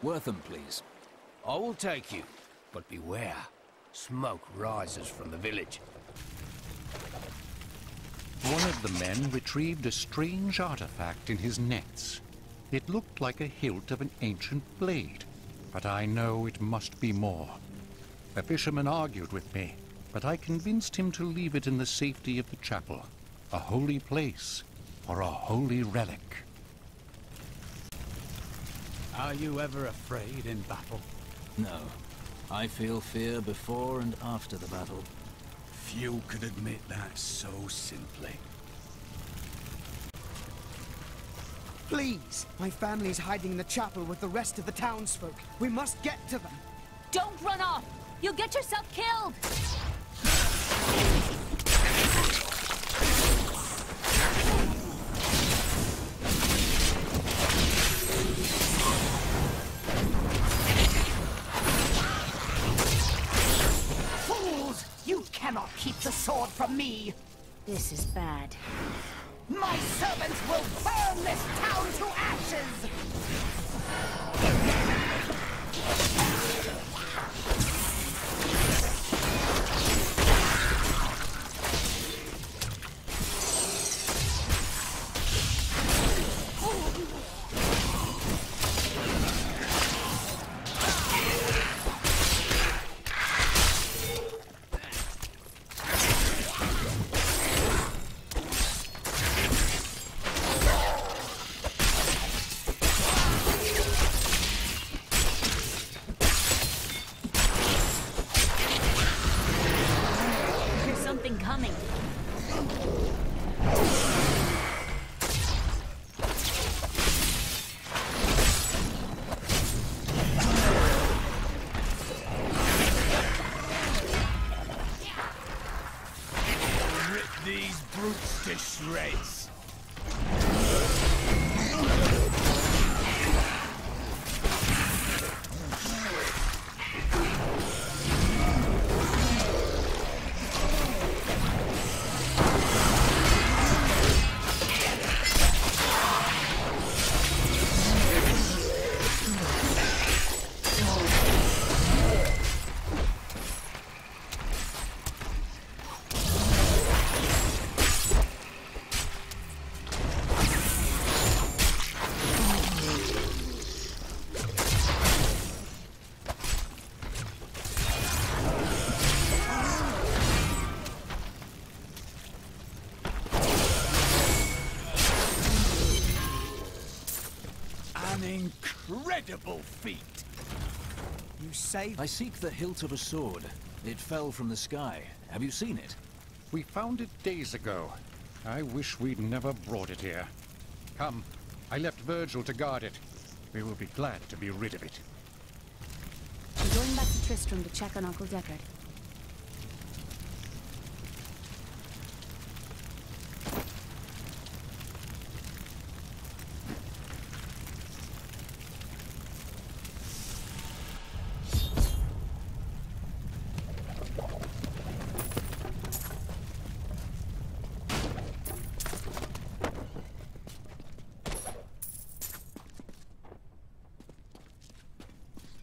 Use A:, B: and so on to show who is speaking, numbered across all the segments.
A: Wortham, please. I will take you, but beware. Smoke rises from the village.
B: One of the men retrieved a strange artifact in his nets. It looked like a hilt of an ancient blade, but I know it must be more. The fisherman argued with me, but I convinced him to leave it in the safety of the chapel, a holy place for a holy relic.
C: Are you ever afraid in battle?
A: No. I feel fear before and after the battle.
C: Few could admit that so simply.
D: Please! My family's hiding in the chapel with the rest of the townsfolk. We must get to them!
E: Don't run off! You'll get yourself killed!
F: Fools! You cannot keep the sword from me!
E: This is bad.
F: My servants will burn this town to ashes!
E: Coming.
C: Rip these brutes to shreds. Incredible feat!
D: You say?
A: I seek the hilt of a sword. It fell from the sky. Have you seen it?
B: We found it days ago. I wish we'd never brought it here. Come, I left Virgil to guard it. We will be glad to be rid of it.
E: I'm going back to Tristram to check on Uncle Deckard.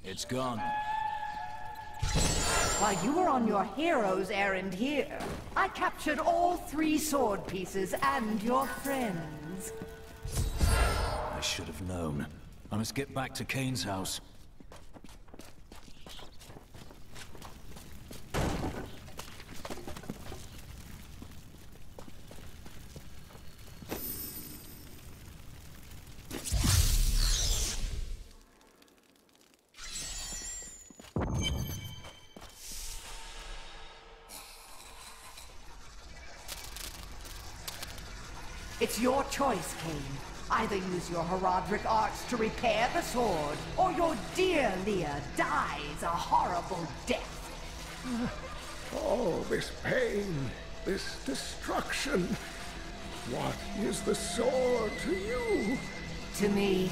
A: It's gone.
F: While you were on your hero's errand here, I captured all 3 sword pieces and your friends.
A: I should have known. I must get back to Kane's house.
F: It's your choice, Kane. Either use your Herodric arts to repair the sword, or your dear Leah dies a horrible death.
G: All this pain, this destruction. What is the sword to you?
F: To me,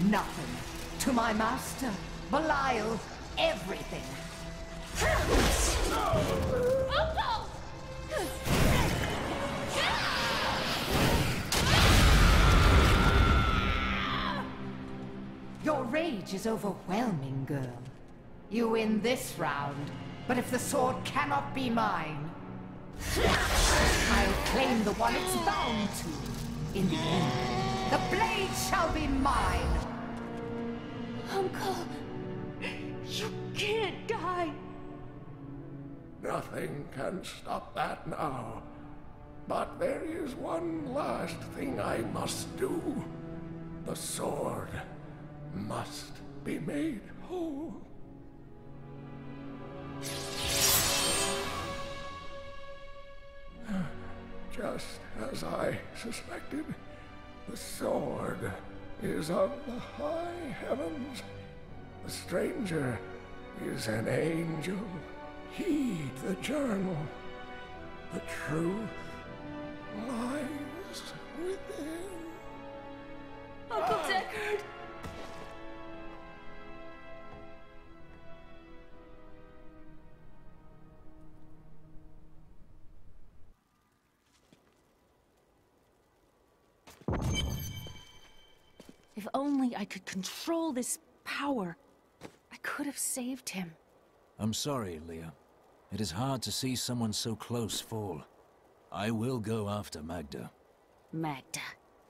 F: nothing. To my master, Belial, everything.
E: Uncle!
F: Your rage is overwhelming, girl. You win this round, but if the sword cannot be mine, I'll claim the one it's bound to. In the end, the blade shall be mine!
E: Uncle, you can't die.
G: Nothing can stop that now. But there is one last thing I must do. The sword must be made whole. Just as I suspected, the sword is of the high heavens. The stranger is an angel. Heed the journal. The truth lies within.
E: Uncle Deckard! If only I could control this power, I could have saved him.
H: I'm sorry, Leah. It is hard to see someone so close fall. I will go after Magda.
E: Magda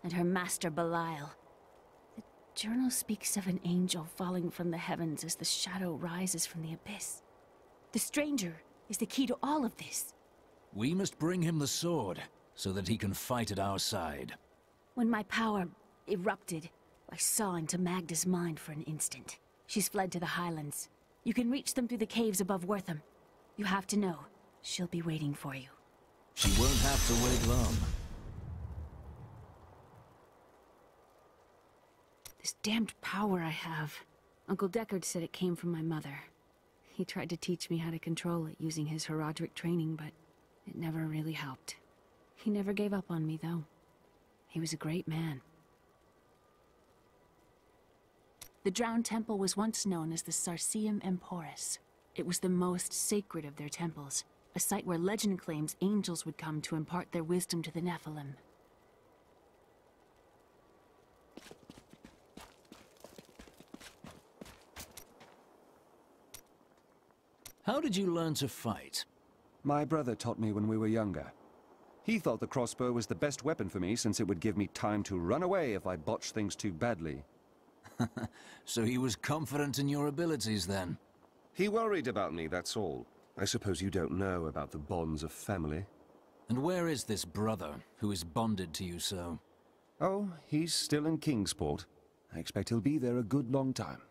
E: and her master Belial. The journal speaks of an angel falling from the heavens as the shadow rises from the abyss. The stranger is the key to all of this.
H: We must bring him the sword, so that he can fight at our side.
E: When my power erupted, I saw into Magda's mind for an instant. She's fled to the highlands. You can reach them through the caves above Wortham. You have to know, she'll be waiting for you.
H: She won't have to wait long.
E: This damned power I have. Uncle Deckard said it came from my mother. He tried to teach me how to control it using his Herodric training, but it never really helped. He never gave up on me, though. He was a great man. The Drowned Temple was once known as the Sarsium Emporis. It was the most sacred of their temples, a site where legend claims angels would come to impart their wisdom to the Nephilim.
H: How did you learn to fight?
I: My brother taught me when we were younger. He thought the crossbow was the best weapon for me since it would give me time to run away if I botched things too badly.
H: So he was confident in your abilities then?
I: He worried about me, that's all. I suppose you don't know about the bonds of family.
H: And where is this brother, who is bonded to you so?
I: Oh, he's still in Kingsport. I expect he'll be there a good long time.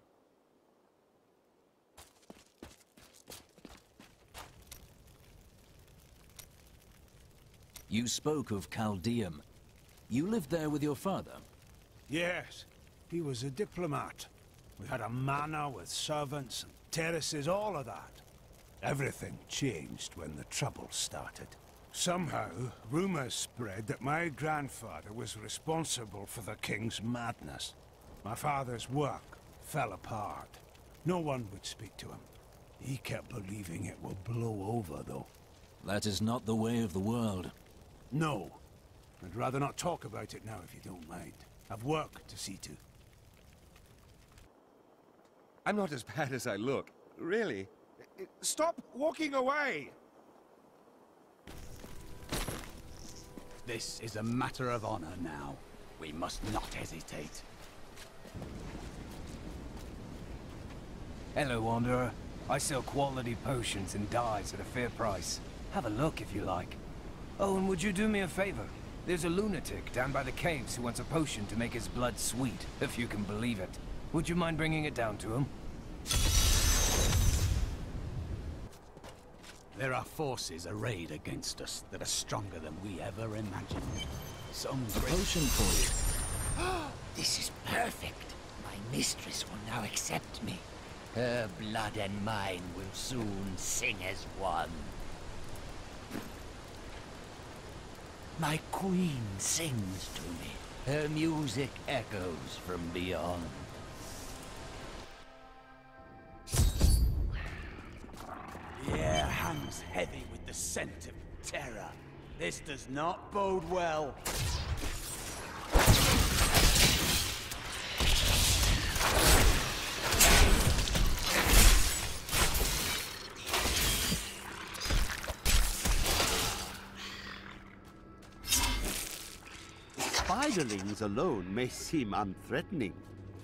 H: You spoke of Chaldeum. You lived there with your father?
C: Yes, he was a diplomat. We had a manor with servants and terraces, all of that. Everything changed when the Troubles started. Somehow, rumors spread that my grandfather was responsible for the king's madness. My father's work fell apart. No one would speak to him. He kept believing it would blow over, though.
H: That is not the way of the world.
C: No. I'd rather not talk about it now, if you don't mind. I've work to see to.
I: I'm not as bad as I look. Really. Stop walking away!
J: This is a matter of honor now. We must not hesitate.
A: Hello, Wanderer. I sell quality potions and dyes at a fair price. Have a look if you like. Oh, and would you do me a favor? There's a lunatic down by the caves who wants a potion to make his blood sweet, if you can believe it. Would you mind bringing it down to him?
J: There are forces arrayed against us that are stronger than we ever imagined. Some
H: Potion for you.
K: This is perfect. My mistress will now accept me. Her blood and mine will soon sing as one. My queen sings to me. Her music echoes from beyond.
J: The air hangs heavy with the scent of terror. This does not bode well. spiderlings alone may seem unthreatening,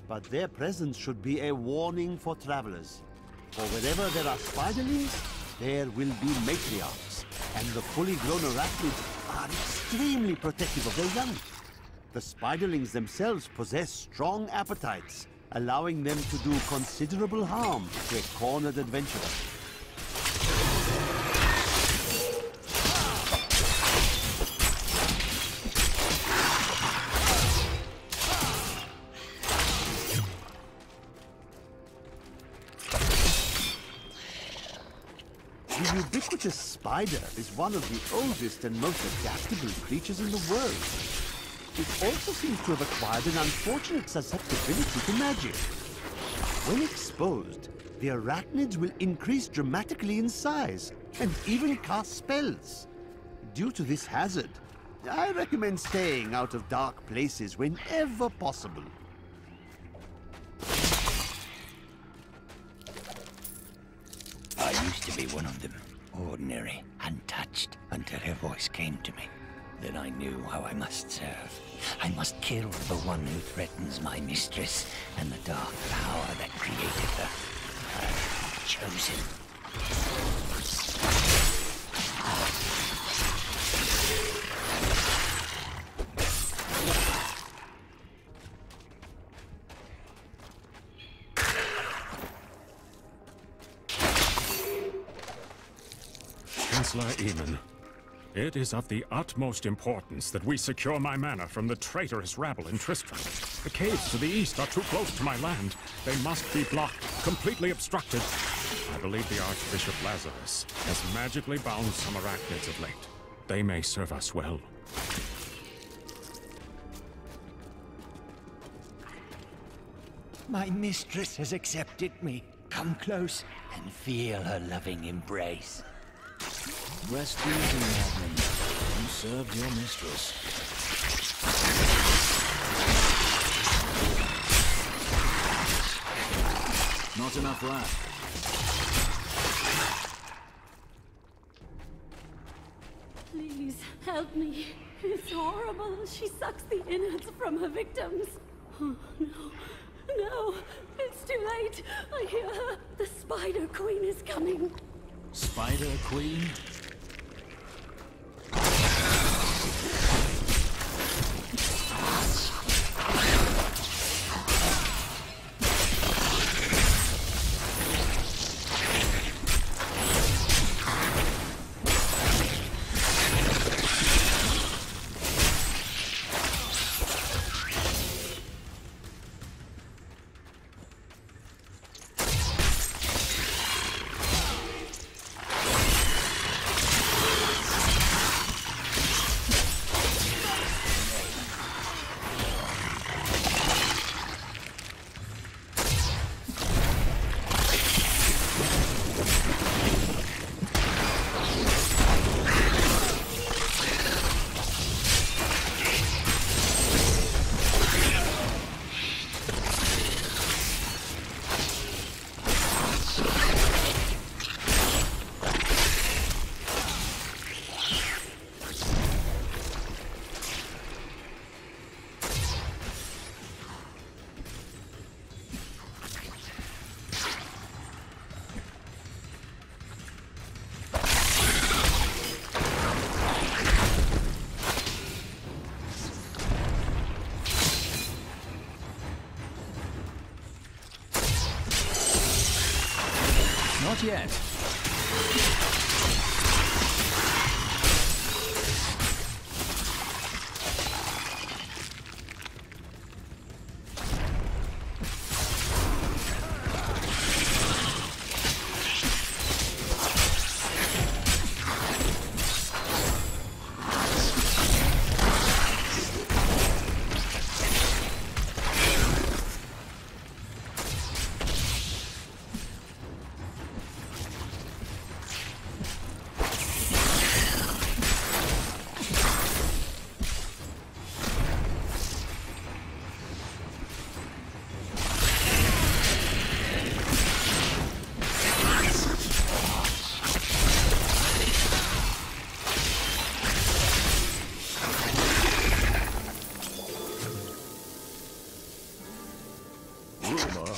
J: but their presence should be a warning for travelers. For wherever there are spiderlings, there will be matriarchs, and the fully grown arachnids are extremely protective of their young. The spiderlings themselves possess strong appetites, allowing them to do considerable harm to a cornered adventurer. The ubiquitous spider is one of the oldest and most adaptable creatures in the world. It also seems to have acquired an unfortunate susceptibility to magic. When exposed, the arachnids will increase dramatically in size and even cast spells. Due to this hazard, I recommend staying out of dark places whenever possible.
K: I used to be one of them, ordinary, untouched, until her voice came to me. Then I knew how I must serve. I must kill the one who threatens my mistress and the dark power that created her. I've chosen.
L: Chancellor Eamon, it is of the utmost importance that we secure my manor from the traitorous rabble in Tristram. The caves to the east are too close to my land. They must be blocked, completely obstructed. I believe the Archbishop Lazarus has magically bound some arachnids of late. They may serve us well.
K: My mistress has accepted me. Come close and feel her loving embrace.
H: Rest easy, madman. You served your mistress. Not enough left.
M: Please, help me. It's horrible. She sucks the innards from her victims. Oh, no. No. It's too late. I hear her. The Spider Queen is coming.
H: Spider Queen? Not yet.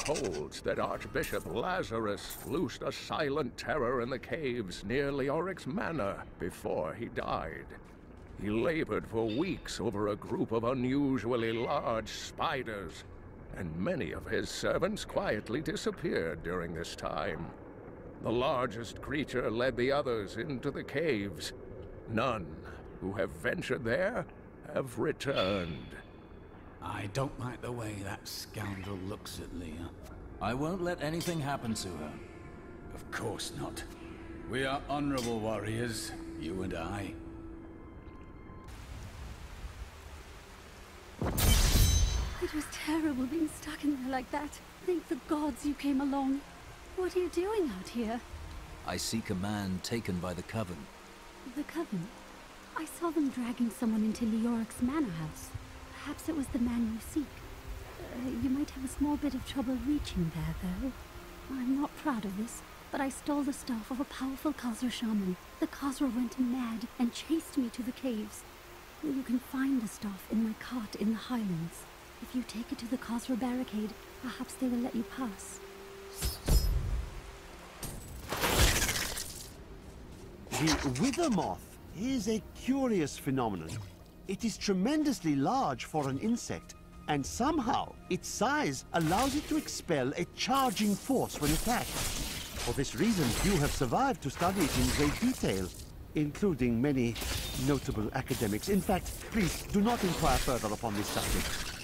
G: holds that Archbishop Lazarus loosed a silent terror in the caves near Leoric's manor before he died. He labored for weeks over a group of unusually large spiders, and many of his servants quietly disappeared during this time. The largest creature led the others into the caves. None who have ventured there have returned.
N: I don't like the way that scoundrel looks at Leah.
H: I won't let anything happen to her.
N: Of course not. We are honorable warriors, you and I.
M: It was terrible being stuck in there like that. Thank the gods you came along. What are you doing out here?
H: I seek a man taken by the Coven.
M: The Coven? I saw them dragging someone into Leoric's manor house. Perhaps it was the man you seek. You might have a small bit of trouble reaching there, though. I'm not proud of this, but I stole the staff of a powerful Khazra shaman. The Khazra went mad and chased me to the caves. You can find the staff in my cart in the Highlands. If you take it to the Khazra barricade, perhaps they will let you pass.
J: The wither moth is a curious phenomenon. It is tremendously large for an insect, and somehow its size allows it to expel a charging force when attacked. For this reason, few have survived to study it in great detail, including many notable academics. In fact, please do not inquire further upon this subject.